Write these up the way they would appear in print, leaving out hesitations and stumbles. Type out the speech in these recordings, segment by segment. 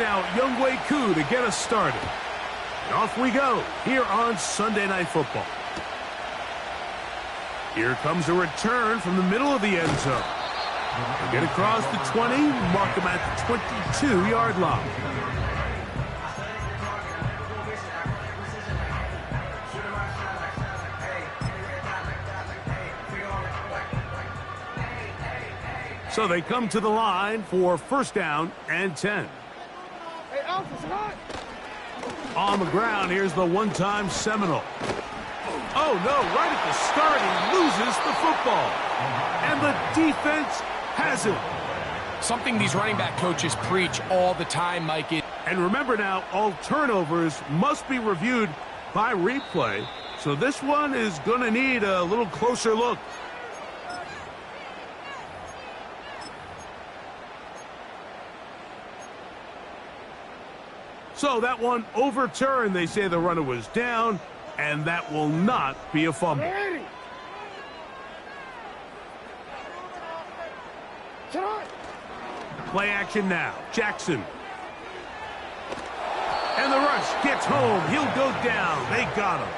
now Younghoe Koo to get us started. And off we go here on Sunday Night Football. Here comes a return from the middle of the end zone. They get across the 20, mark them at the 22-yard line. So they come to the line for first down and 10. On the ground, here's the one-time Seminole. Oh, no, right at the start, he loses the football. And the defense has it. Something these running back coaches preach all the time, Mike. And remember now, all turnovers must be reviewed by replay. So this one is going to need a little closer look. So that one overturned. They say the runner was down, and that will not be a fumble. Play action now. Jackson. And the rush gets home. He'll go down. They got him.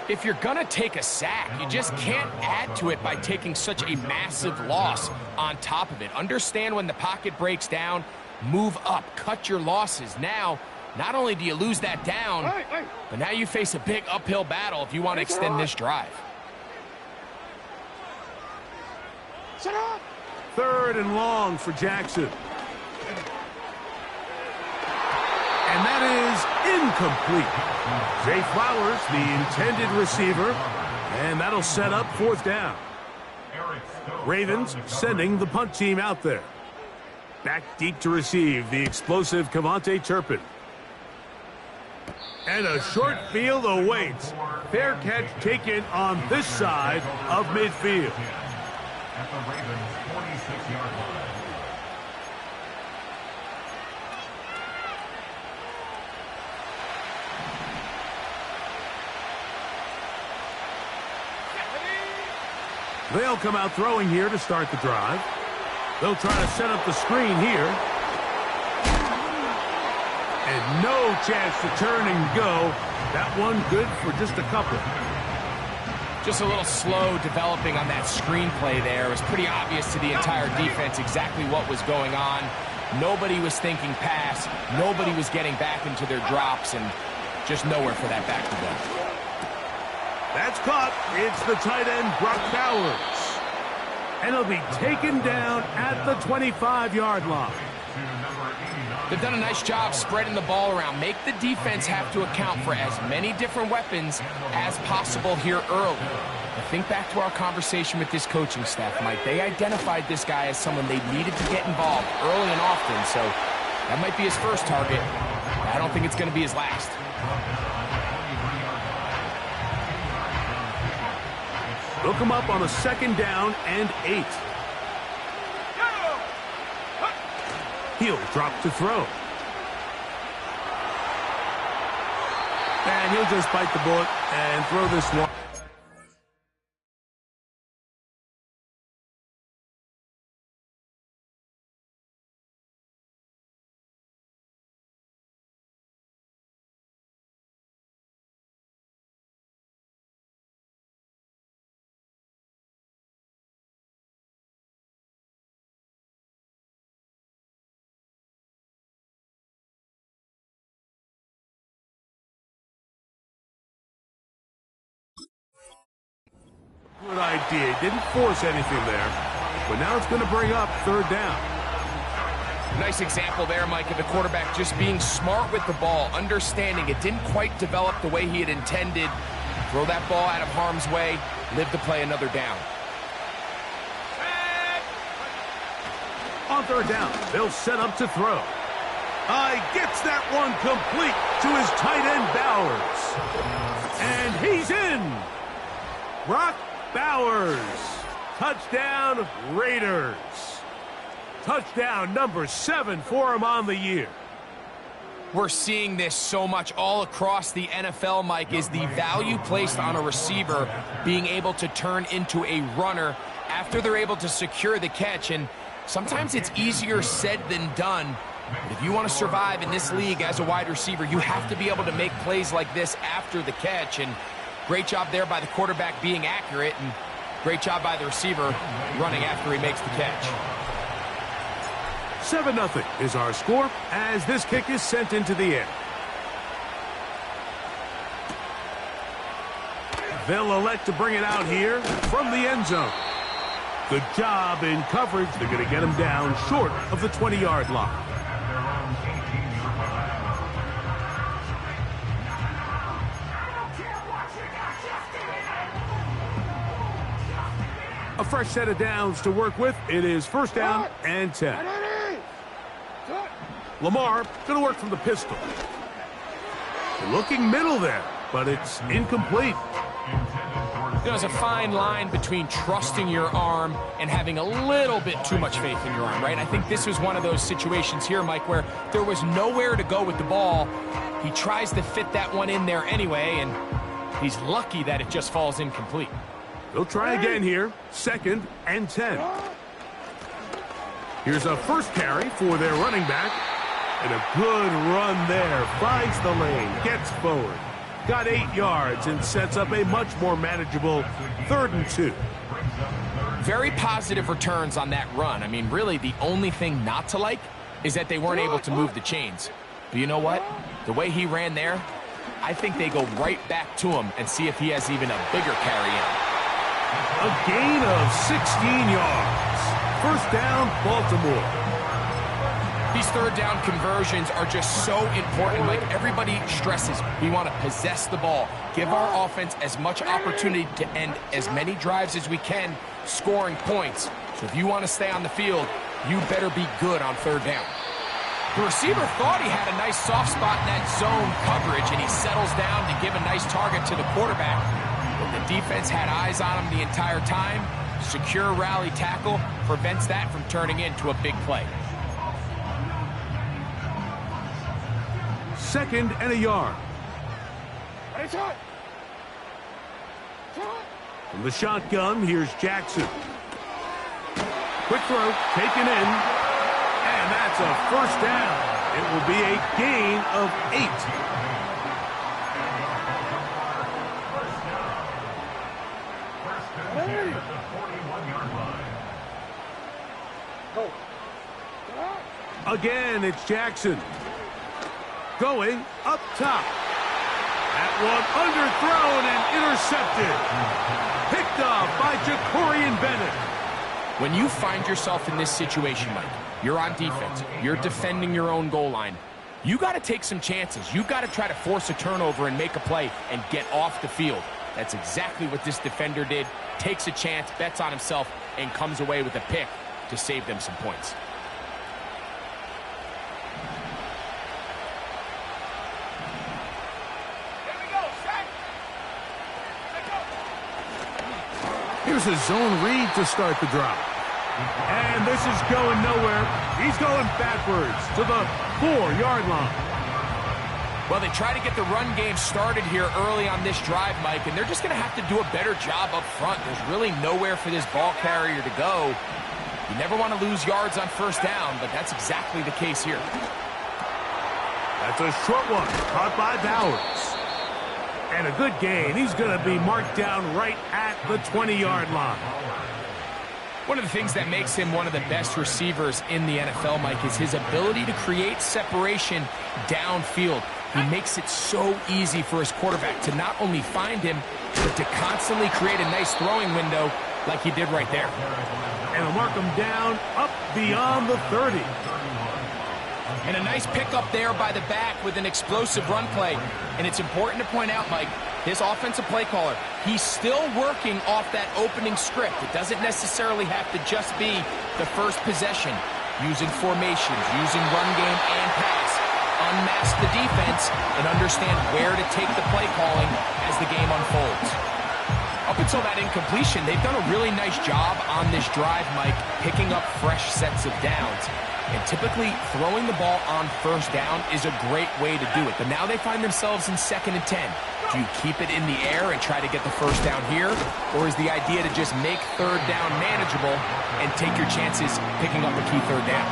If you're going to take a sack, you just can't add to it by taking such a massive loss on top of it. Understand when the pocket breaks down, move up, cut your losses. Now, not only do you lose that down, but now you face a big uphill battle if you want to extend this drive. Third and long for Jackson. And that is incomplete. Zay Flowers, the intended receiver, and that'll set up fourth down. Ravens sending the punt team out there. Back deep to receive, the explosive Kevontae Turpin. And a short field awaits. Fair catch taken on this side of midfield. At the Ravens' 46-yard line. They'll come out throwing here to start the drive. They'll try to set up the screen here. And no chance to turn and go. That one good for just a couple. Just a little slow developing on that screenplay there. It was pretty obvious to the entire defense exactly what was going on. Nobody was thinking pass. Nobody was getting back into their drops, and just nowhere for that back to go. That's caught. It's the tight end, Brock Bowers. And he'll be taken down at the 25-yard line. They've done a nice job spreading the ball around. Make the defense have to account for as many different weapons as possible here early. Now think back to our conversation with this coaching staff, Mike. They identified this guy as someone they needed to get involved early and often, so that might be his first target. I don't think it's going to be his last. They'll come up on a second down and 8. He'll drop to throw. And he'll just bite the bullet and throw this one. Good idea. Didn't force anything there. But now it's going to bring up third down. Nice example there, Mike, of the quarterback just being smart with the ball, understanding it didn't quite develop the way he had intended. Throw that ball out of harm's way, live to play another down. On third down, they'll set up to throw. Gets that one complete to his tight end, Bowers. And he's in. Brock Bowers. Touchdown, Raiders. Touchdown number 7 for him on the year. We're seeing this so much all across the NFL, Mike, is the value placed on a receiver being able to turn into a runner after they're able to secure the catch. And sometimes it's easier said than done But if you want to survive in this league as a wide receiver, you have to be able to make plays like this after the catch. And great job there by the quarterback being accurate, and great job by the receiver running after he makes the catch. 7-0 is our score as this kick is sent into the air. They'll elect to bring it out here from the end zone. Good job in coverage. They're going to get him down short of the 20-yard line. A fresh set of downs to work with. It is first down and 10. Lamar going to work from the pistol. Looking middle there, but it's incomplete. There's a fine line between trusting your arm and having a little bit too much faith in your arm, right? I think this was one of those situations here, Mike, where there was nowhere to go with the ball. He tries to fit that one in there anyway, and he's lucky that it just falls incomplete. They'll try again here. Second and 10. Here's a first carry for their running back. And a good run there. Finds the lane. Gets forward. Got 8 yards and sets up a much more manageable 3rd and 2. Very positive returns on that run. I mean, really, the only thing not to like is that they weren't able to move the chains. But you know what? The way he ran there, I think they go right back to him and see if he has even a bigger carry in. A gain of 16 yards. First down, Baltimore. These third down conversions are just so important. Like everybody stresses, we want to possess the ball, give our offense as much opportunity to end as many drives as we can, scoring points. So if you want to stay on the field, you better be good on third down. The receiver thought he had a nice soft spot in that zone coverage, and he settles down to give a nice target to the quarterback. But the defense had eyes on him the entire time. Secure rally tackle prevents that from turning into a big play. Second and a yard. From the shotgun, here's Jackson. Quick throw, taken in. And that's a first down. It will be a gain of 8. Again, it's Jackson. Going up top. That one underthrown and intercepted. Picked up by Jakorian Bennett. When you find yourself in this situation, Mike, you're on defense, you're defending your own goal line, you got to take some chances. You got to try to force a turnover and make a play and get off the field. That's exactly what this defender did. Takes a chance, bets on himself, and comes away with a pick to save them some points. Here's a zone read to start the drive. And this is going nowhere. He's going backwards to the 4-yard line. Well, they try to get the run game started here early on this drive, Mike, and they're just going to have to do a better job up front. There's really nowhere for this ball carrier to go. You never want to lose yards on first down, but that's exactly the case here. That's a short one, caught by Bowers. And a good gain. He's going to be marked down right at the 20-yard line. One of the things that makes him one of the best receivers in the NFL, Mike, is his ability to create separation downfield. He makes it so easy for his quarterback to not only find him, but to constantly create a nice throwing window like he did right there. And he'll mark him down up beyond the 30. And a nice pickup there by the back with an explosive run play. And it's important to point out, Mike, his offensive play caller, he's still working off that opening script. It doesn't necessarily have to just be the first possession. Using formations, using run game and pass. Unmask the defense and understand where to take the play calling as the game unfolds. Up until that incompletion, they've done a really nice job on this drive, Mike, picking up fresh sets of downs. And typically, throwing the ball on first down is a great way to do it. But now they find themselves in 2nd and 10. Do you keep it in the air and try to get the first down here? Or is the idea to just make third down manageable and take your chances picking up a key third down?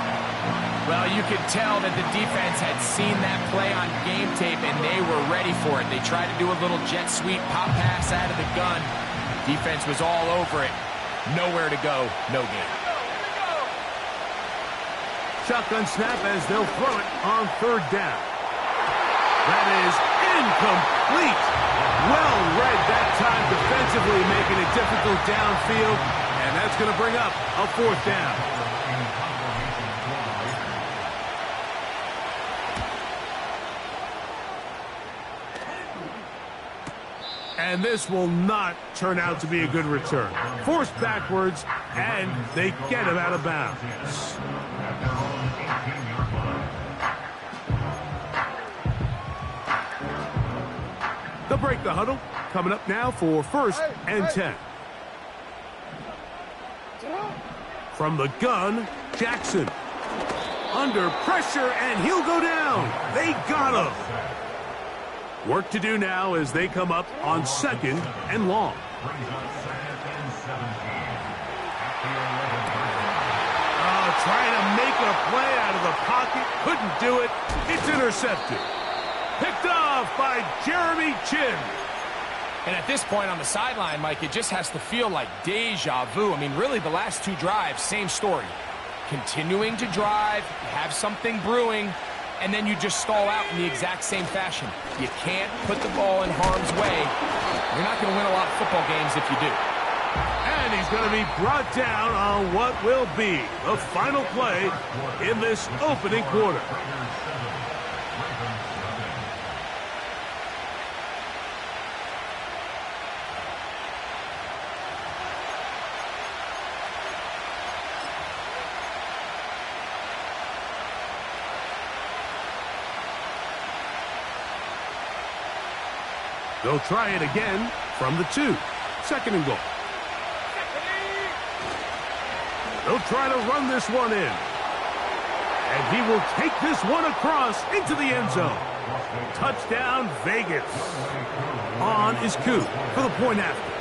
Well, you could tell that the defense had seen that play on game tape, and they were ready for it. They tried to do a little jet sweep pop pass out of the gun. Defense was all over it. Nowhere to go, no gain. Shotgun snap as they'll throw it on third down. That is incomplete. Well read that time defensively, making it difficult downfield, and that's going to bring up a fourth down. And this will not turn out to be a good return. Forced backwards, and they get him out of bounds. They'll break the huddle. Coming up now for 1st and 10. From the gun, Jackson. Under pressure, and he'll go down. They got him. Work to do now as they come up on 2nd and long. Trying to make a play out of the pocket. Couldn't do it. It's intercepted. Picked off by Jeremy Chinn. And at this point on the sideline, Mike, it just has to feel like deja vu. I mean, really, the last 2 drives, same story. Continuing to drive, have something brewing, and then you just stall out in the exact same fashion. You can't put the ball in harm's way. You're not going to win a lot of football games if you do. And he's going to be brought down on what will be the final play in this opening quarter. They'll try it again from the 2. 2nd and goal. They'll try to run this one in. And he will take this one across into the end zone. Touchdown, Vegas. On is Coop for the point after.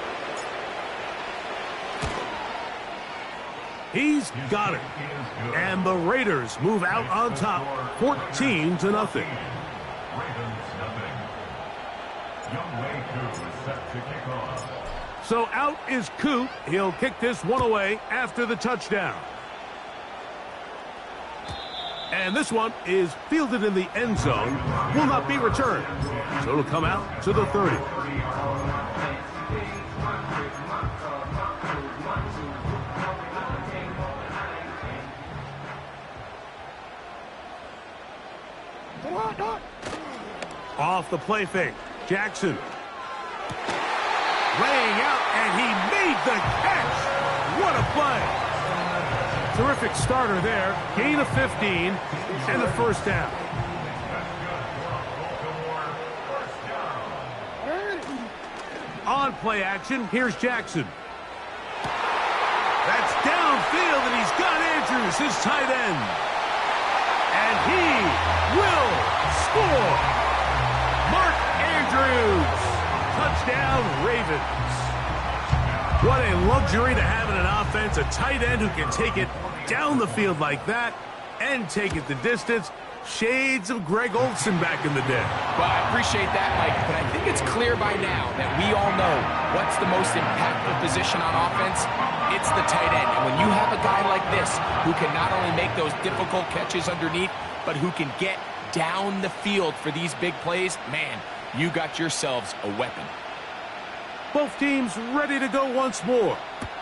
He's got it. And the Raiders move out on top, 14-0. So out is Coop. He'll kick this one away after the touchdown. And this one is fielded in the end zone. Will not be returned. So it'll come out to the 30. Off the play fake. Jackson. Laying out, and he made the catch. What a play. Terrific starter there. Gain of 15 and the first down. On play action, here's Jackson. That's downfield, and he's got Andrews, his tight end. And he will score. Mark Andrews. Touchdown, Ravens. What a luxury to have in an offense, a tight end who can take it down the field like that and take it the distance. Shades of Greg Olsen back in the day. Well, I appreciate that, Mike, but I think it's clear by now that we all know what's the most impactful position on offense. It's the tight end. And when you have a guy like this who can not only make those difficult catches underneath, but who can get down the field for these big plays, man, you got yourselves a weapon. Both teams ready to go once more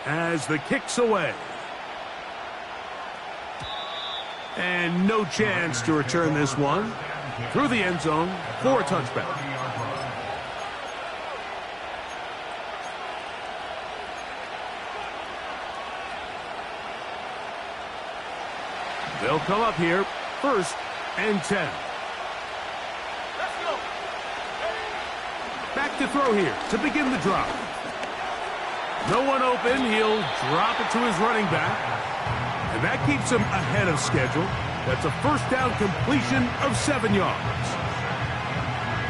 as the kick's away. And no chance to return this one through the end zone for a touchback. They'll come up here, 1st and 10. Back to throw here to begin the drive. No one open. He'll drop it to his running back. And that keeps him ahead of schedule. That's a first down completion of 7 yards.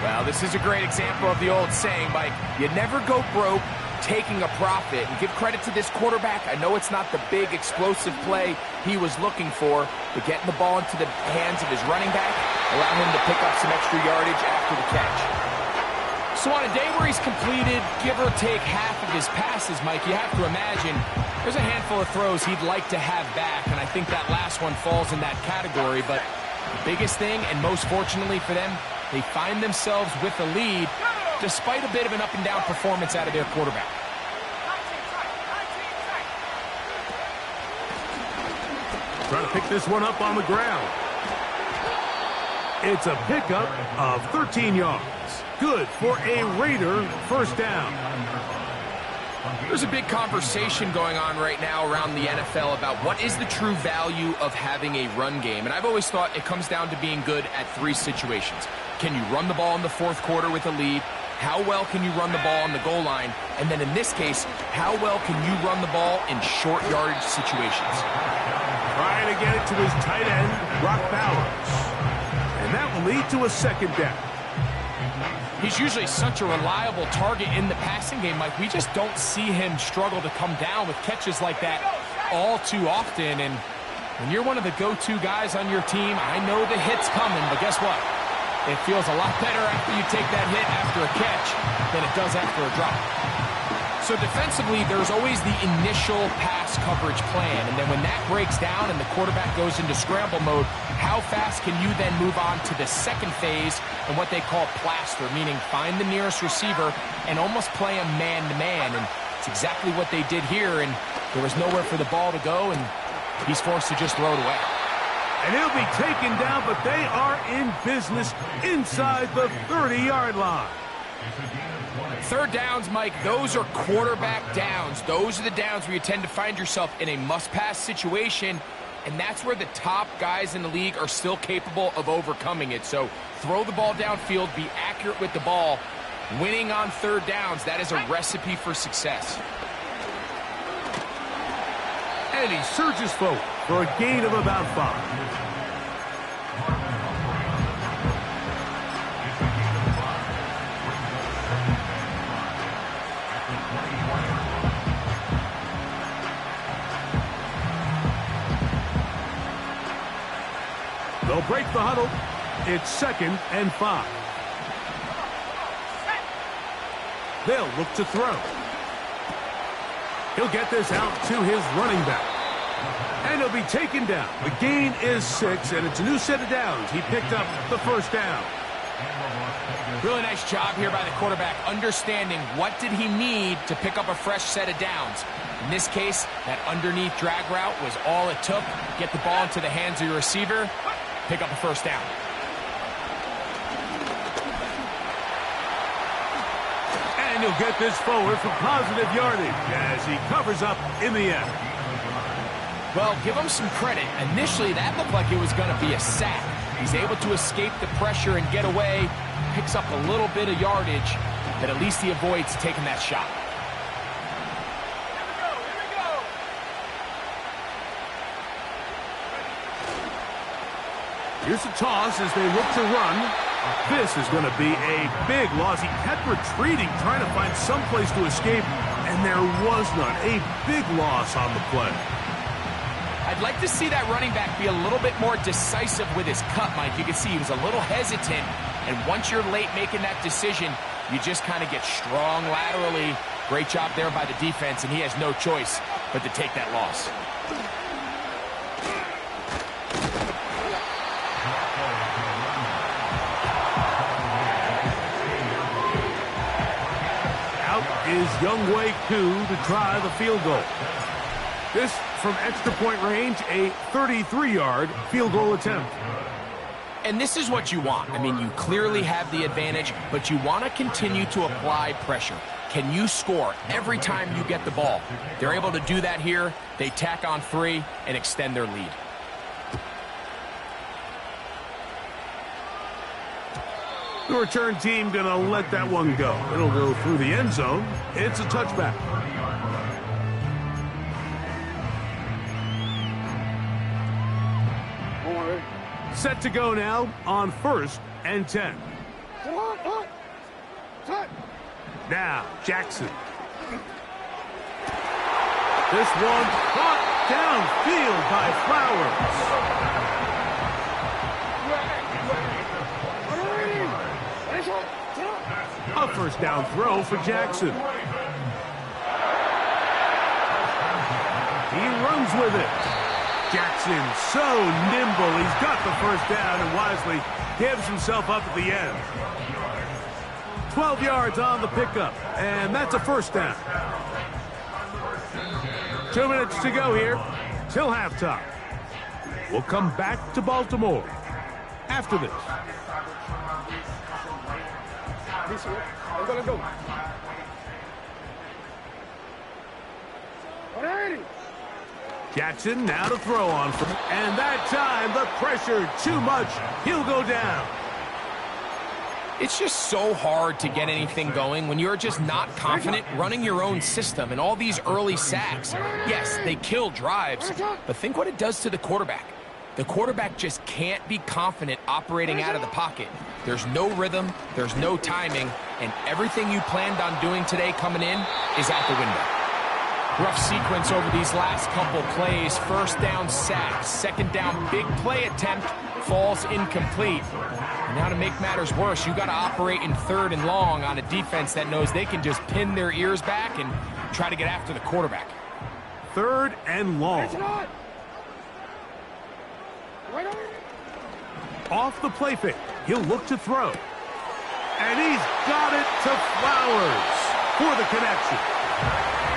Well, this is a great example of the old saying, Mike, you never go broke taking a profit. And give credit to this quarterback. I know it's not the big explosive play he was looking for, but getting the ball into the hands of his running back allowed him to pick up some extra yardage after the catch. So on a day where he's completed, give or take half of his passes, Mike, you have to imagine there's a handful of throws he'd like to have back, and I think that last one falls in that category. But the biggest thing, and most fortunately for them, they find themselves with a lead despite a bit of an up-and-down performance out of their quarterback. Trying to pick this one up on the ground. It's a pickup of 13 yards. Good for a Raider first down. There's a big conversation going on right now around the NFL about what is the true value of having a run game. And I've always thought it comes down to being good at three situations. Can you run the ball in the fourth quarter with a lead? How well can you run the ball on the goal line? And then in this case, how well can you run the ball in short yardage situations? Trying to get it to his tight end, Brock Bowers. And that will lead to a second down. He's usually such a reliable target in the passing game, Mike. We just don't see him struggle to come down with catches like that all too often. And when you're one of the go-to guys on your team, I know the hit's coming, but guess what? It feels a lot better after you take that hit after a catch than it does after a drop. So defensively, there's always the initial pass coverage plan, and then when that breaks down and the quarterback goes into scramble mode, how fast can you then move on to the second phase and what they call plaster, meaning find the nearest receiver and almost play him man-to-man, and it's exactly what they did here, and there was nowhere for the ball to go, and he's forced to just throw it away. And he'll be taken down, but they are in business inside the 30-yard line. Third downs, Mike, those are quarterback downs. Those are the downs where you tend to find yourself in a must-pass situation, and that's where the top guys in the league are still capable of overcoming it. So throw the ball downfield, be accurate with the ball. Winning on third downs, that is a recipe for success. And he surges forward for a gain of about 5. They'll break the huddle. It's 2nd and 5. They'll look to throw. He'll get this out to his running back. And he'll be taken down. The gain is 6, and it's a new set of downs. He picked up the first down. Really nice job here by the quarterback, understanding what did he need to pick up a fresh set of downs. In this case, that underneath drag route was all it took. Get the ball into the hands of your receiver, pick up a first down. And he'll get this forward for positive yardage as he covers up in the end. Well, give him some credit. Initially, that looked like it was going to be a sack. He's able to escape the pressure and get away, picks up a little bit of yardage, but at least he avoids taking that shot. Here's a toss as they look to run. This is going to be a big loss. He kept retreating, trying to find some place to escape, and there was none. A big loss on the play. I'd like to see that running back be a little bit more decisive with his cut, Mike. You can see he was a little hesitant, and once you're late making that decision, you just kind of get strong laterally. Great job there by the defense, and he has no choice but to take that loss. Is Younghoe Koo to try the field goal. This from extra point range, a 33-yard field goal attempt. And this is what you want. I mean, you clearly have the advantage, but you want to continue to apply pressure. Can you score every time you get the ball? They're able to do that here. They tack on 3 and extend their lead. The return team going to let that one go. It'll go through the end zone. It's a touchback. Set to go now on 1st and 10. Now, Jackson. This one caught downfield by Flowers. A first down throw for Jackson. He runs with it. Jackson so nimble. He's got the first down and wisely gives himself up at the end. 12 yards on the pickup, and that's a first down. 2 minutes to go here till halftime. We'll come back to Baltimore after this. Let's go. Jackson now to throw on from, and that time the pressure too much. He'll go down. It's just so hard to get anything going when you're just not confident running your own system, and all these early sacks. Yes, they kill drives, but think what it does to the quarterback. The quarterback just can't be confident operating out of the pocket. There's no rhythm, there's no timing, and everything you planned on doing today coming in is out the window. Rough sequence over these last couple plays. First down sack, second down big play attempt, falls incomplete. And now to make matters worse, you got to operate in third and long on a defense that knows they can just pin their ears back and try to get after the quarterback. Third and long. Off the play fake, he'll look to throw. And he's got it to Flowers for the connection.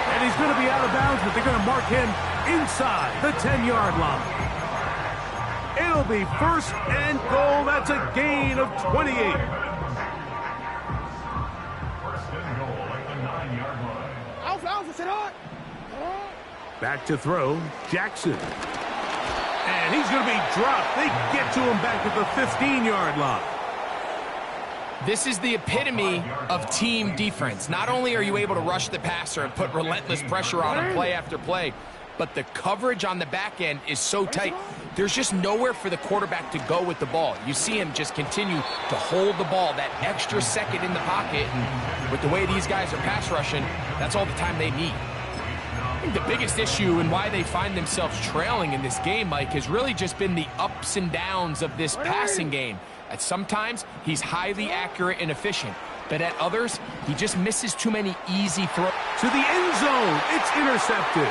And he's going to be out of bounds, but they're going to mark him inside the 10-yard line. It'll be first and goal. That's a gain of 28. First and goal at the 9-yard line. Back to throw, Jackson. And he's going to be dropped. They get to him back at the 15-yard line. This is the epitome of team defense. Not only are you able to rush the passer and put relentless pressure on him play after play, but the coverage on the back end is so tight, there's just nowhere for the quarterback to go with the ball. You see him just continue to hold the ball that extra second in the pocket, and with the way these guys are pass rushing, that's all the time they need. I think the biggest issue and why they find themselves trailing in this game, Mike, has really just been the ups and downs of this passing game. At sometimes, he's highly accurate and efficient, but at others, he just misses too many easy throws. To the end zone, it's intercepted.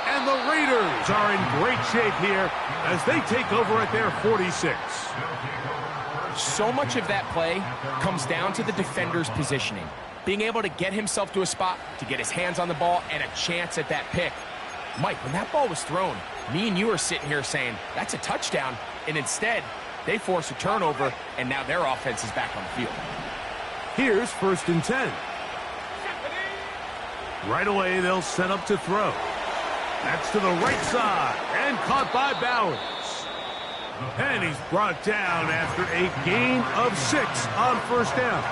And the Raiders are in great shape here as they take over at their 46. So much of that play comes down to the defender's positioning. Being able to get himself to a spot, to get his hands on the ball, and a chance at that pick. Mike, when that ball was thrown, me and you are sitting here saying, that's a touchdown, and instead, they force a turnover, and now their offense is back on the field. Here's first and 10. Right away, they'll set up to throw. That's to the right side, and caught by Bowers. And he's brought down after a gain of 6 on first down.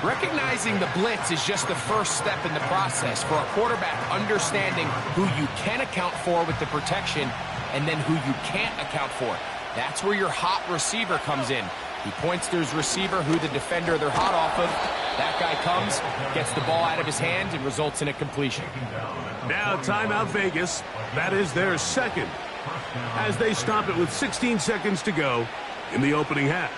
Recognizing the blitz is just the first step in the process for a quarterback understanding who you can account for with the protection and then who you can't account for. That's where your hot receiver comes in. He points to his receiver who the defender they're hot off of. That guy comes, gets the ball out of his hand, and results in a completion. Now timeout Vegas. That is their second, as they stop it with 16 seconds to go in the opening half.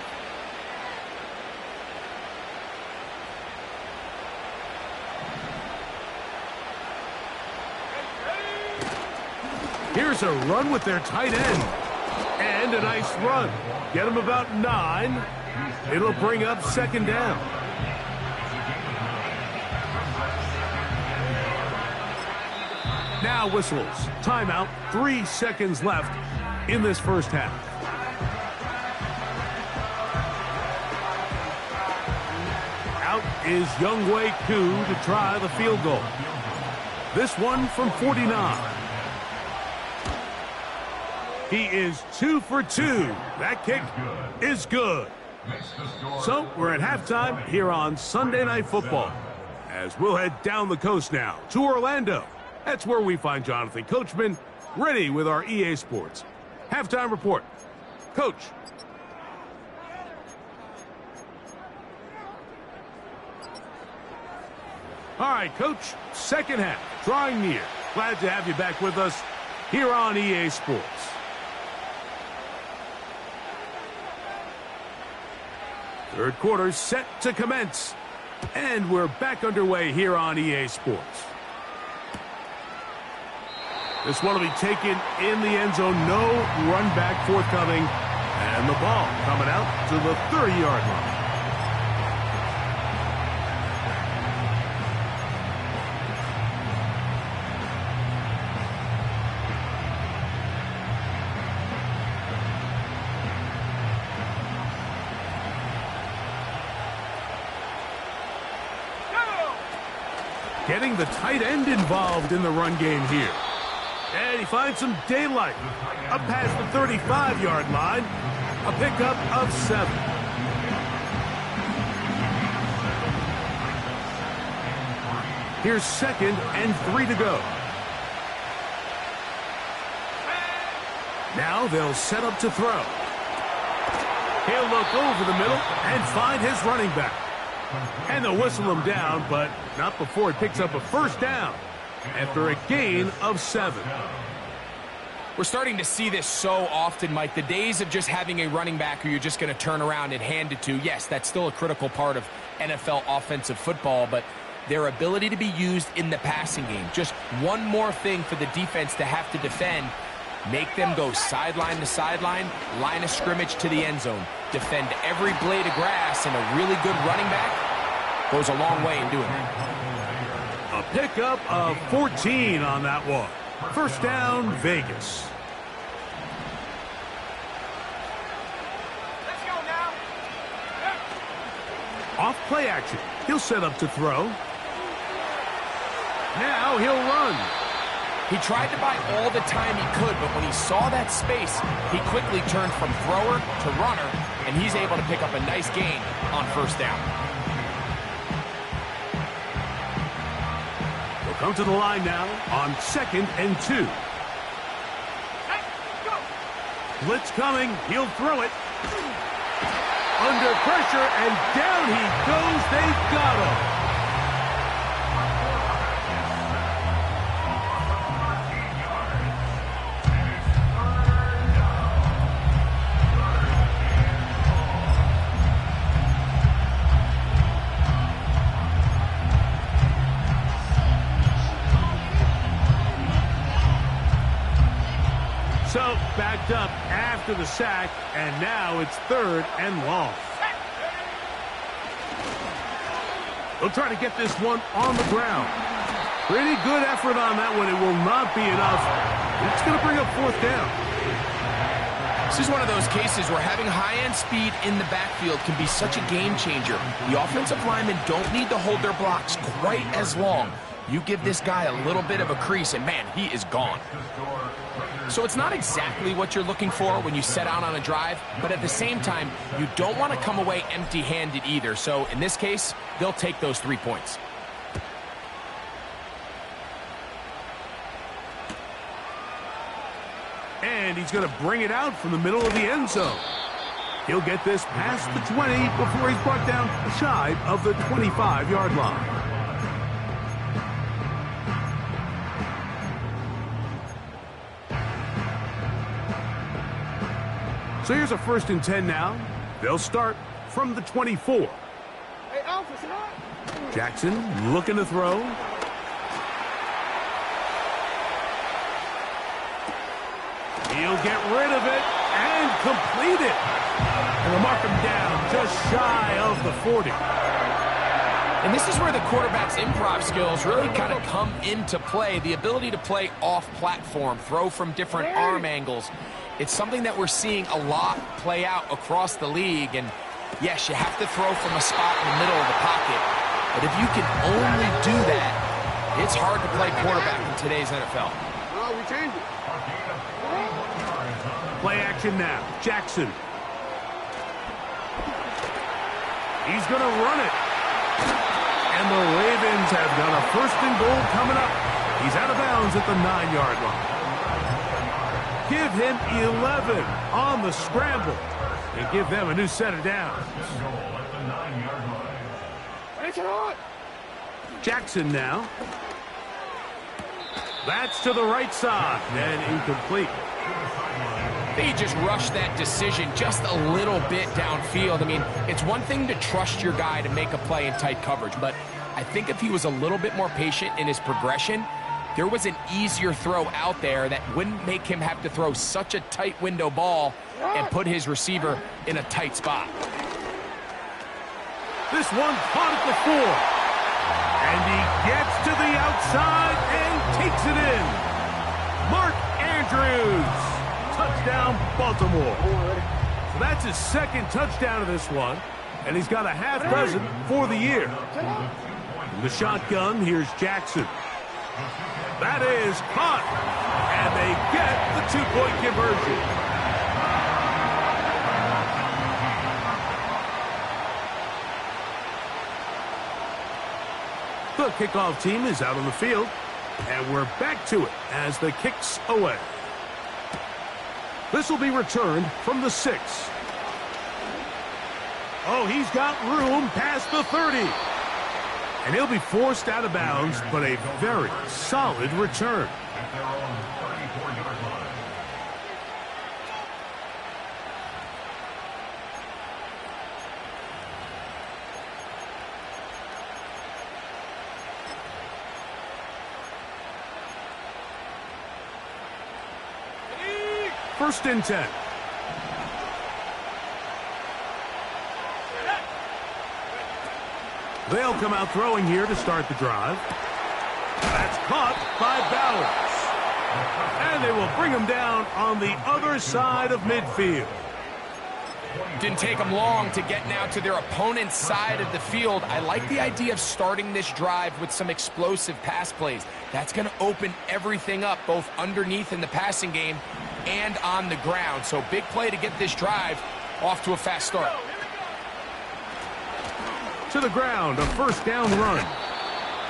Here's a run with their tight end. And a nice run. Get him about 9. It'll bring up second down. Now whistles. Timeout. 3 seconds left in this first half. Out is Younghoe Koo to try the field goal. This one from 49. He is 2 for 2. That kick is good. So we're at halftime here on Sunday Night Football, as we'll head down the coast now to Orlando. That's where we find Jonathan Coachman ready with our EA Sports halftime report. Coach. All right, Coach, second half, drawing near. Glad to have you back with us here on EA Sports. Third quarter set to commence. And we're back underway here on EA Sports. This one will be taken in the end zone. No run back forthcoming. And the ball coming out to the 30-yard line. Getting the tight end involved in the run game here. And he finds some daylight. Up past the 35-yard line. A pickup of 7. Here's 2nd and 3 to go. Now they'll set up to throw. He'll look over the middle and find his running back. And they'll whistle him down, but not before he picks up a first down after a gain of 7. We're starting to see this so often, Mike. The days of just having a running back who you're just going to turn around and hand it to, yes, that's still a critical part of NFL offensive football, but their ability to be used in the passing game, just one more thing for the defense to have to defend, make them go sideline to sideline, line of scrimmage to the end zone, defend every blade of grass, and a really good running back goes a long way in doing that. A pickup of 14 on that one. First down, Vegas. Let's go now. Off play action. He'll set up to throw. Now he'll run. He tried to buy all the time he could, but when he saw that space, he quickly turned from thrower to runner, and he's able to pick up a nice gain on first down. He'll come to the line now on 2nd and 2. Hey, go. Blitz coming. He'll throw it. Under pressure, and down he goes. They've got him. So, backed up after the sack, and now it's 3rd and long. They'll try to get this one on the ground. Pretty good effort on that one. It will not be enough. It's going to bring up 4th down. This is one of those cases where having high-end speed in the backfield can be such a game changer. The offensive linemen don't need to hold their blocks quite as long. You give this guy a little bit of a crease, and man, he is gone. So it's not exactly what you're looking for when you set out on a drive, but at the same time, you don't want to come away empty-handed either. So in this case, they'll take those 3 points. And he's going to bring it out from the middle of the end zone. He'll get this past the 20 before he's brought down shy of the 25-yard line. So here's a 1st and 10 now. They'll start from the 24. Hey, officer. Jackson looking to throw. He'll get rid of it and complete it. And they'll mark him down just shy of the 40. And this is where the quarterback's improv skills really kind of come into play. The ability to play off-platform, throw from different arm angles. It's something that we're seeing a lot play out across the league. And yes, you have to throw from a spot in the middle of the pocket. But if you can only do that, it's hard to play quarterback in today's NFL. Oh, we changed it. Play action now. Jackson. He's going to run it. And the Ravens have got a 1st and goal coming up. He's out of bounds at the 9-yard line. Give him 11 on the scramble and give them a new set of downs. Jackson now. That's to the right side and incomplete. They just rushed that decision just a little bit downfield. I mean, it's one thing to trust your guy to make a play in tight coverage, but I think if he was a little bit more patient in his progression, there was an easier throw out there that wouldn't make him have to throw such a tight window ball and put his receiver in a tight spot. This one caught at the 4. And he gets to the outside and takes it in. Mark Andrews. Touchdown, Baltimore. So that's his second touchdown of this one. And he's got a half dozen for the year. In the shotgun, here's Jackson. That is caught. And they get the 2-point conversion. The kickoff team is out on the field, and we're back to it as the kick's away. This will be returned from the 6. Oh, he's got room past the 30. And he'll be forced out of bounds, but a very solid return. At their own 34-yard line. First and 10. They'll come out throwing here to start the drive. That's caught by Bowers. And they will bring him down on the other side of midfield. Didn't take them long to get now to their opponent's side of the field. I like the idea of starting this drive with some explosive pass plays. That's going to open everything up, both underneath in the passing game and on the ground. So big play to get this drive off to a fast start. To the ground, a first down run.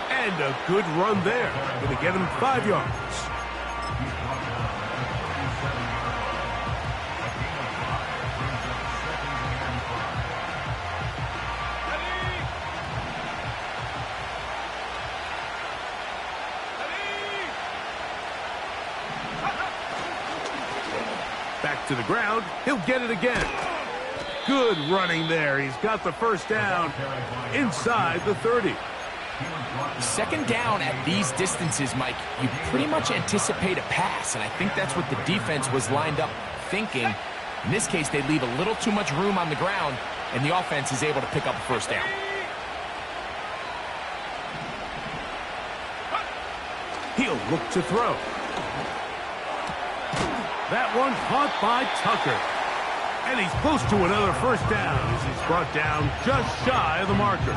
And a good run there. Going to get him 5 yards. Back to the ground. He'll get it again. Good running there. He's got the first down inside the 30. Second down at these distances, Mike, you pretty much anticipate a pass, and I think that's what the defense was lined up thinking. In this case, they leave a little too much room on the ground, and the offense is able to pick up a first down. He'll look to throw. That one caught by Tucker. And he's close to another first down as he's brought down just shy of the marker.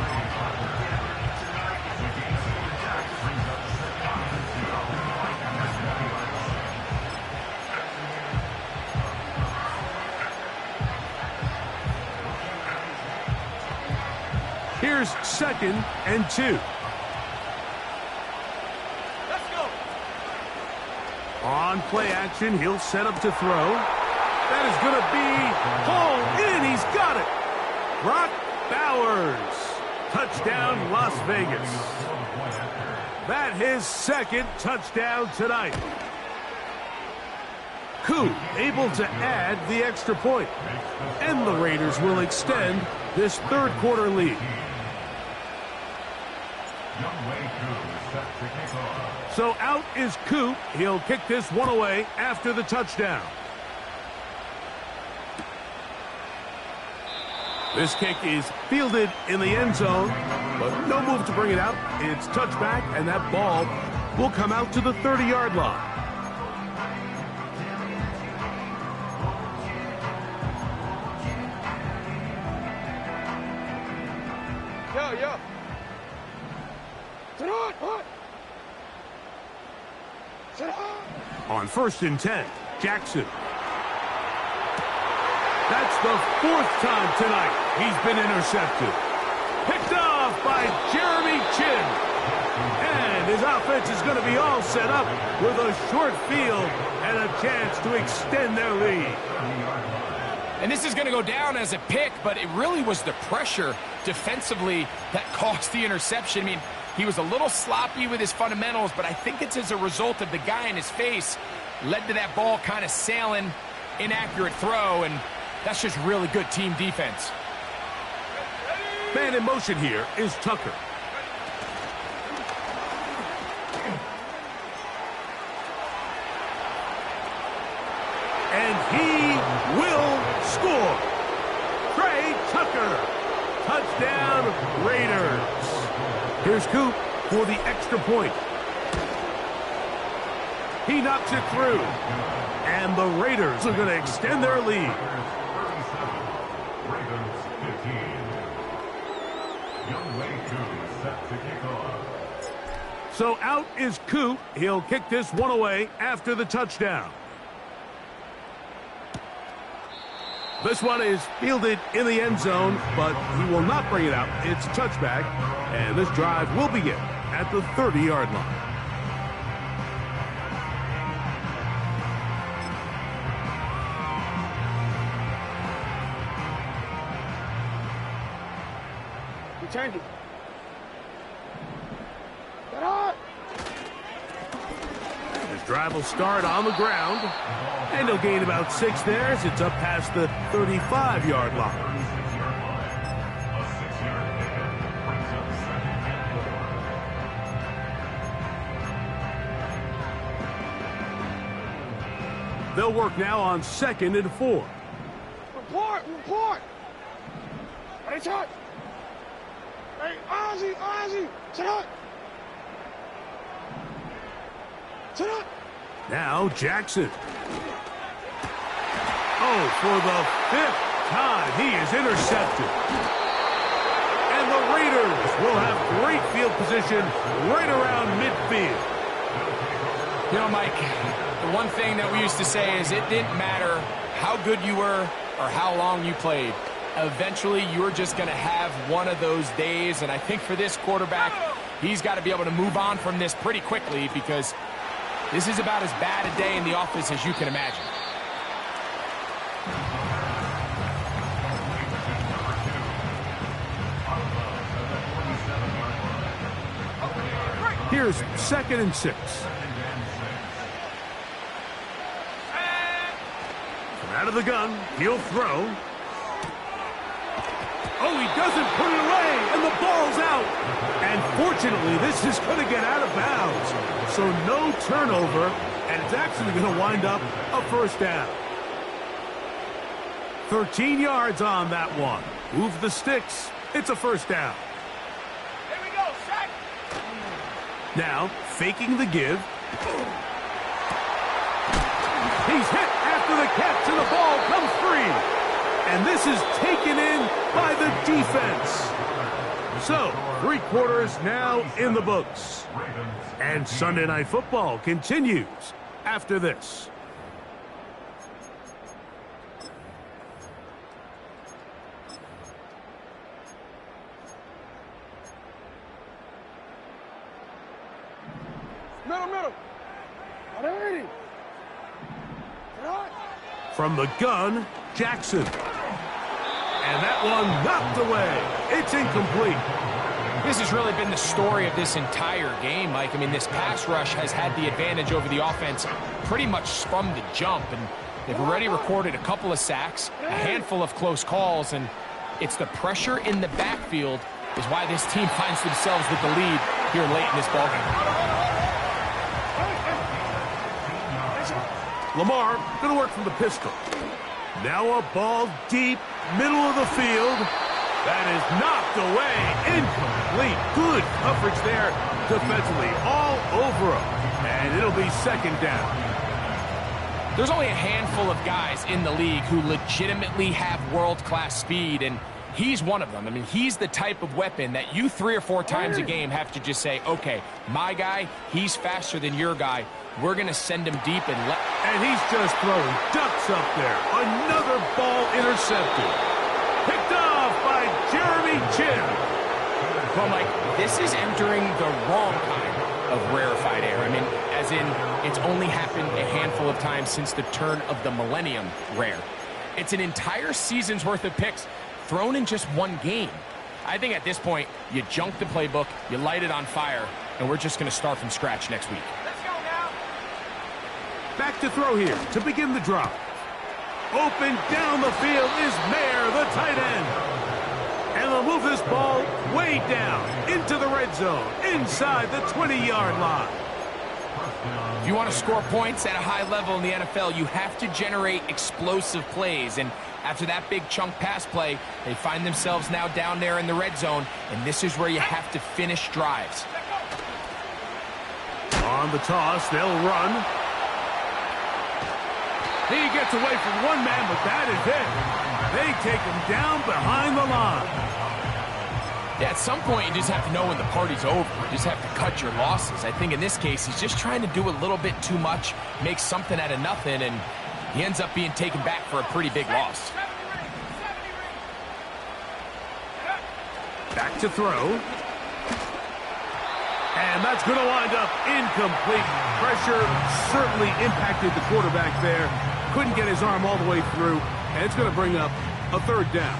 Here's 2nd and 2. Let's go. On play action, he'll set up to throw. That is going to be hauled in. He's got it. Brock Bowers. Touchdown, Las Vegas. That his second touchdown tonight. Koo able to add the extra point. And the Raiders will extend this third quarter lead. So out is Koo. He'll kick this one away after the touchdown. This kick is fielded in the end zone, but no move to bring it out. It's touchback, and that ball will come out to the 30-yard line. Yo. Sit on. On 1st and 10, Jackson. That's the 4th time tonight he's been intercepted. Picked off by Jeremy Chinn. And his offense is going to be all set up with a short field and a chance to extend their lead. And this is going to go down as a pick, but it really was the pressure defensively that caused the interception. I mean, He was a little sloppy with his fundamentals, but I think it's as a result of the guy in his face led to that ball kind of sailing, inaccurate throw, and that's just really good team defense. Man in motion here is Tucker. And he will score. Trey Tucker. Touchdown, Raiders. Here's Coop for the extra point. He knocks it through. And the Raiders are going to extend their lead. Ravens 15. Youngway Coop set to kick off. So out is Coop. He'll kick this one away after the touchdown. This one is fielded in the end zone, but he will not bring it out. It's a touchback, and this drive will begin at the 30-yard line. Return it. Get on! This drive will start on the ground, and he'll gain about 6 there as it's up past the 35-yard line. 36-yard line. A 6-yard pickup brings up second and 4. They'll work now on 2nd and 4. Report! Ready, shot! Hey, Ozzy! Sit up! Now Jackson. Oh, for the 5th time, he is intercepted. And the Raiders will have great field position right around midfield. You know, Mike, the one thing that we used to say is it didn't matter how good you were or how long you played. Eventually, you're just going to have one of those days, and I think for this quarterback, he's got to be able to move on from this pretty quickly because this is about as bad a day in the office as you can imagine. Here's 2nd and 6. From out of the gun, he'll throw. Oh, he doesn't put it away, and the ball's out. And fortunately, this is going to get out of bounds. So no turnover, and it's actually going to wind up a first down. 13 yards on that one. Move the sticks. It's a first down. Here we go, sack! Now, faking the give. He's hit after the catch, and the ball comes free. And this is taken in by the defense. So, 3 quarters now in the books. And Sunday Night Football continues after this. Middle. Ready. From the gun, Jackson. And that one knocked away. It's incomplete. This has really been the story of this entire game, Mike. I mean, this pass rush has had the advantage over the offense pretty much from the jump, and they've already recorded a couple of sacks, a handful of close calls, and it's the pressure in the backfield is why this team finds themselves with the lead here late in this ballgame. Lamar going to work from the pistol. Now a ball deep, middle of the field. That is knocked away, incomplete. Good coverage there defensively, all over him. And it'll be 2nd down. There's only a handful of guys in the league who legitimately have world-class speed, and he's one of them. I mean, he's the type of weapon that you 3 or 4 times a game have to just say, okay, my guy, he's faster than your guy. We're going to send him deep and let... And he's just throwing ducks up there. Another ball intercepted. Picked off by Jeremy Chinn. Well, Mike, this is entering the wrong kind of rarefied air. I mean, as in, it's only happened a handful of times since the turn of the millennium rare. It's an entire season's worth of picks thrown in just one game. I think at this point, you junk the playbook, you light it on fire, and we're just going to start from scratch next week. Let's go now. Back to throw here to begin the drive. Open down the field is Mayer, the tight end. And they'll move this ball way down into the red zone, inside the 20-yard line. If you want to score points at a high level in the NFL, you have to generate explosive plays. And after that big chunk pass play, they find themselves now down there in the red zone, and this is where you have to finish drives. On the toss, they'll run. He gets away from one man, but that is it. They take him down behind the line. Yeah, at some point, you just have to know when the party's over. You just have to cut your losses. I think in this case, he's just trying to do a little bit too much, make something out of nothing, and he ends up being taken back for a pretty big loss. Back to throw. And that's going to wind up incomplete. Pressure certainly impacted the quarterback there. Couldn't get his arm all the way through. And it's going to bring up a third down.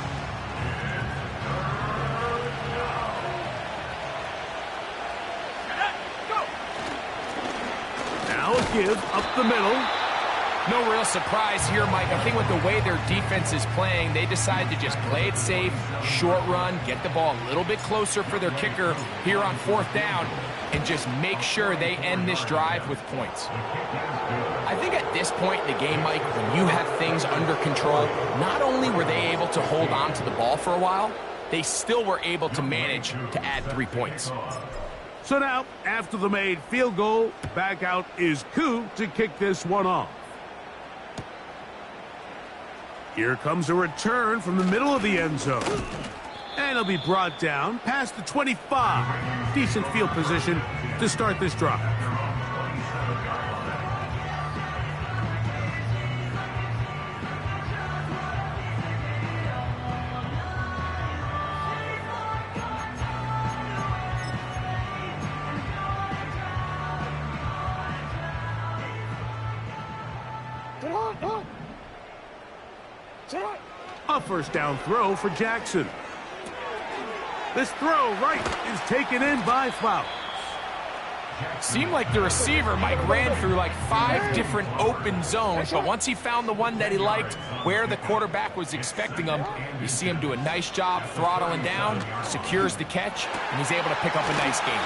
Now a give up the middle. No real surprise here, Mike. I think with the way their defense is playing, they decide to just play it safe, short run, get the ball a little bit closer for their kicker here on 4th down, and just make sure they end this drive with points. I think at this point in the game, Mike, when you have things under control, not only were they able to hold on to the ball for a while, they still were able to manage to add 3 points. So now, after the made field goal, back out is Koo to kick this one off. Here comes a return from the middle of the end zone. And he'll be brought down past the 25. Decent field position to start this drive. A first down throw for Jackson. This throw right is taken in by Flowers. Seemed like the receiver, Mike, ran through like 5 different open zones, but once he found the one that he liked, where the quarterback was expecting him, you see him do a nice job throttling down, secures the catch, and he's able to pick up a nice gain.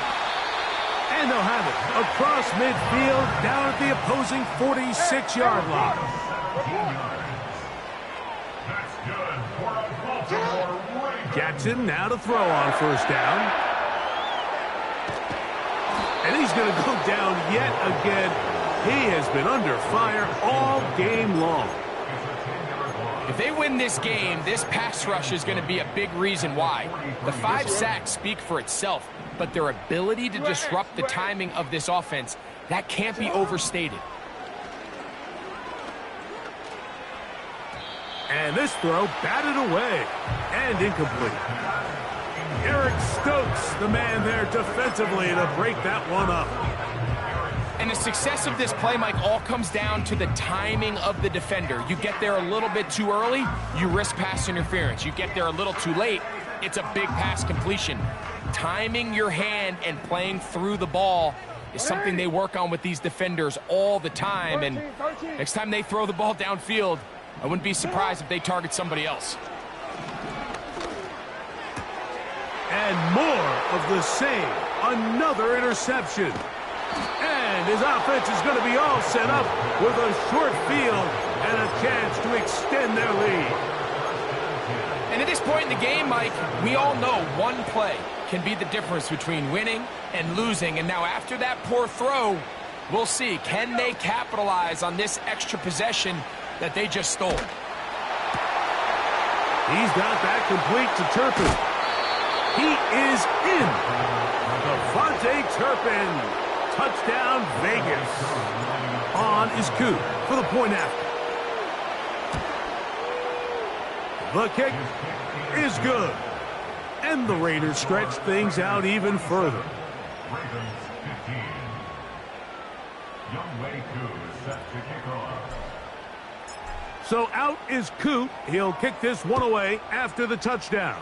And they'll have it across midfield down at the opposing 46-yard line. Jackson now to throw on first down. And he's going to go down yet again. He has been under fire all game long. If they win this game, this pass rush is going to be a big reason why. The 5 sacks speak for itself, but their ability to disrupt the timing of this offense, that can't be overstated. And this throw batted away and incomplete. Eric Stokes, the man there defensively to break that one up. And the success of this play, Mike, all comes down to the timing of the defender. You get there a little bit too early, you risk pass interference. You get there a little too late, it's a big pass completion. Timing your hand and playing through the ball is something they work on with these defenders all the time. And next time they throw the ball downfield, I wouldn't be surprised if they target somebody else. And more of the same. Another interception. And his offense is going to be all set up with a short field and a chance to extend their lead. And at this point in the game, Mike, we all know one play can be the difference between winning and losing. And now after that poor throw, we'll see, can they capitalize on this extra possession that they just stole? He's got that complete to Turpin. He is in. Devontae Turpin. Touchdown, Vegas. On is Koo for the point after. The kick is good. And the Raiders stretch things out even further. Ravens 15. Younghoe Koo is set to kick off. So out is Koo. He'll kick this one away after the touchdown.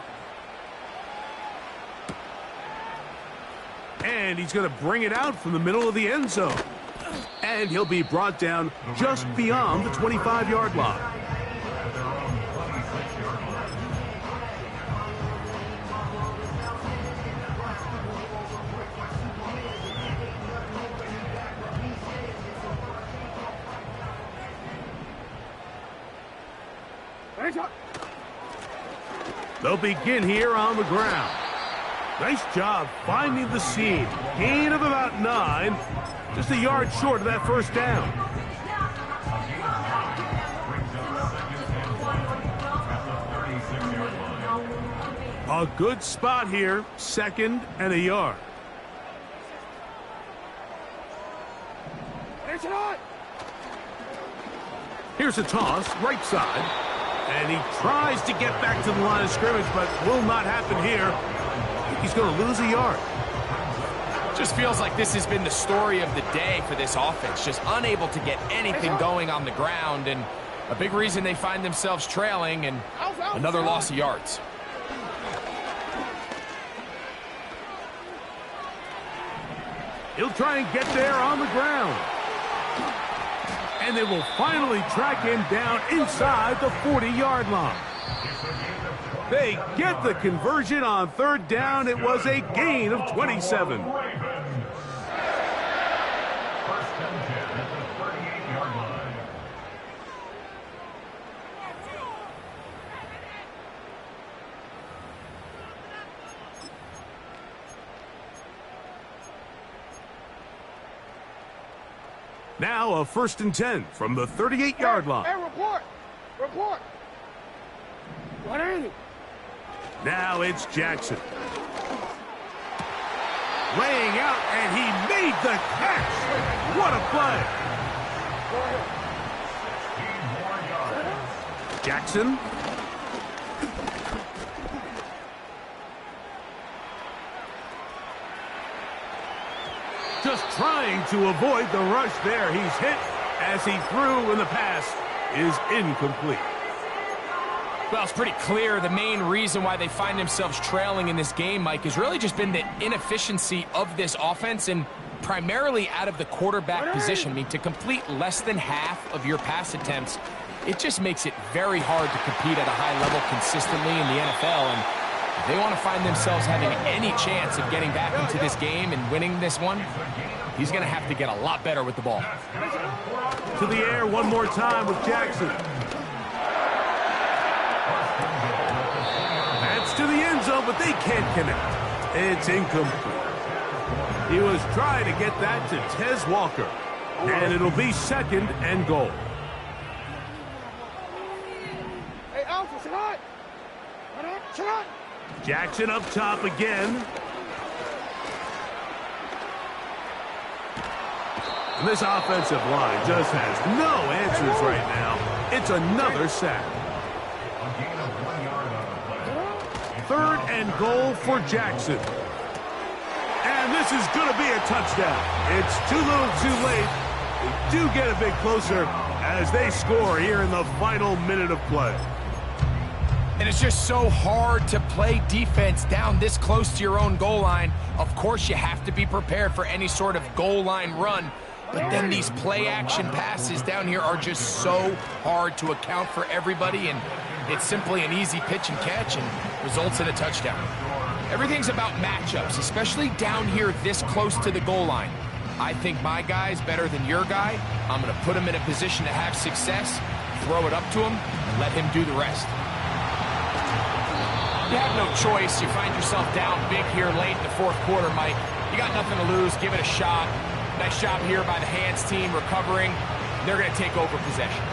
And he's going to bring it out from the middle of the end zone. And he'll be brought down just beyond the 25-yard line. They'll begin here on the ground. Nice job finding the seam. Gain of about 9. Just a yard short of that first down. A good spot here. 2nd and a yard. Here's a toss, right side. And he tries to get back to the line of scrimmage, but will not happen here. He's going to lose a yard. Just feels like this has been the story of the day for this offense. Just unable to get anything going on the ground. And a big reason they find themselves trailing and another loss of yards. He'll try and get there on the ground. And they will finally track him down inside the 40-yard line. They get the conversion on 3rd down. It was a gain of 27. First and 10 at the 38-yard line. Now a 1st and 10 from the 38-yard line. Hey, report! Report! 180. Now it's Jackson. Laying out, and he made the catch. What a play. Jackson. Just trying to avoid the rush there. He's hit as he threw, and the pass is incomplete. Well, it's pretty clear the main reason why they find themselves trailing in this game, Mike, has really just been the inefficiency of this offense and primarily out of the quarterback position. I mean, to complete less than half of your pass attempts, it just makes it very hard to compete at a high level consistently in the NFL. And if they want to find themselves having any chance of getting back into this game and winning this one, he's going to have to get a lot better with the ball. To the air one more time with Jackson. That's to the end zone, but they can't connect. It's incomplete. He was trying to get that to Tez Walker. And it'll be 2nd and goal. Hey, Alpha, tonight! Tonight! Jackson up top again. And this offensive line just has no answers right now. It's another sack. 3rd and goal for Jackson. And this is going to be a touchdown. It's too little too late. They do get a bit closer as they score here in the final minute of play. And it's just so hard to play defense down this close to your own goal line. Of course, you have to be prepared for any sort of goal line run. But then these play-action passes down here are just so hard to account for everybody. And it's simply an easy pitch and catch and results in a touchdown. Everything's about matchups, especially down here this close to the goal line. I think my guy's better than your guy. I'm going to put him in a position to have success, throw it up to him, and let him do the rest. You have no choice. You find yourself down big here late in the 4th quarter, Mike. You got nothing to lose. Give it a shot. Nice job here by the hands team recovering. They're going to take over possession.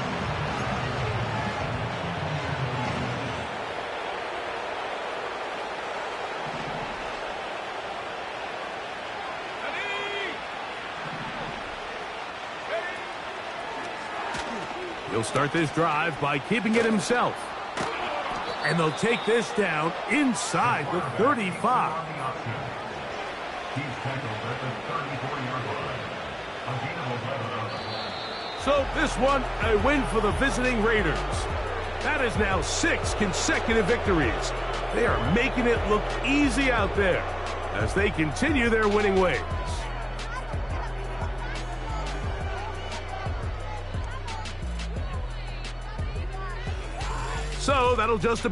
He'll start this drive by keeping it himself. And they'll take this down inside the 35. So this one, a win for the visiting Raiders. That is now 6 consecutive victories. They are making it look easy out there. as they continue their winning ways. So that'll just about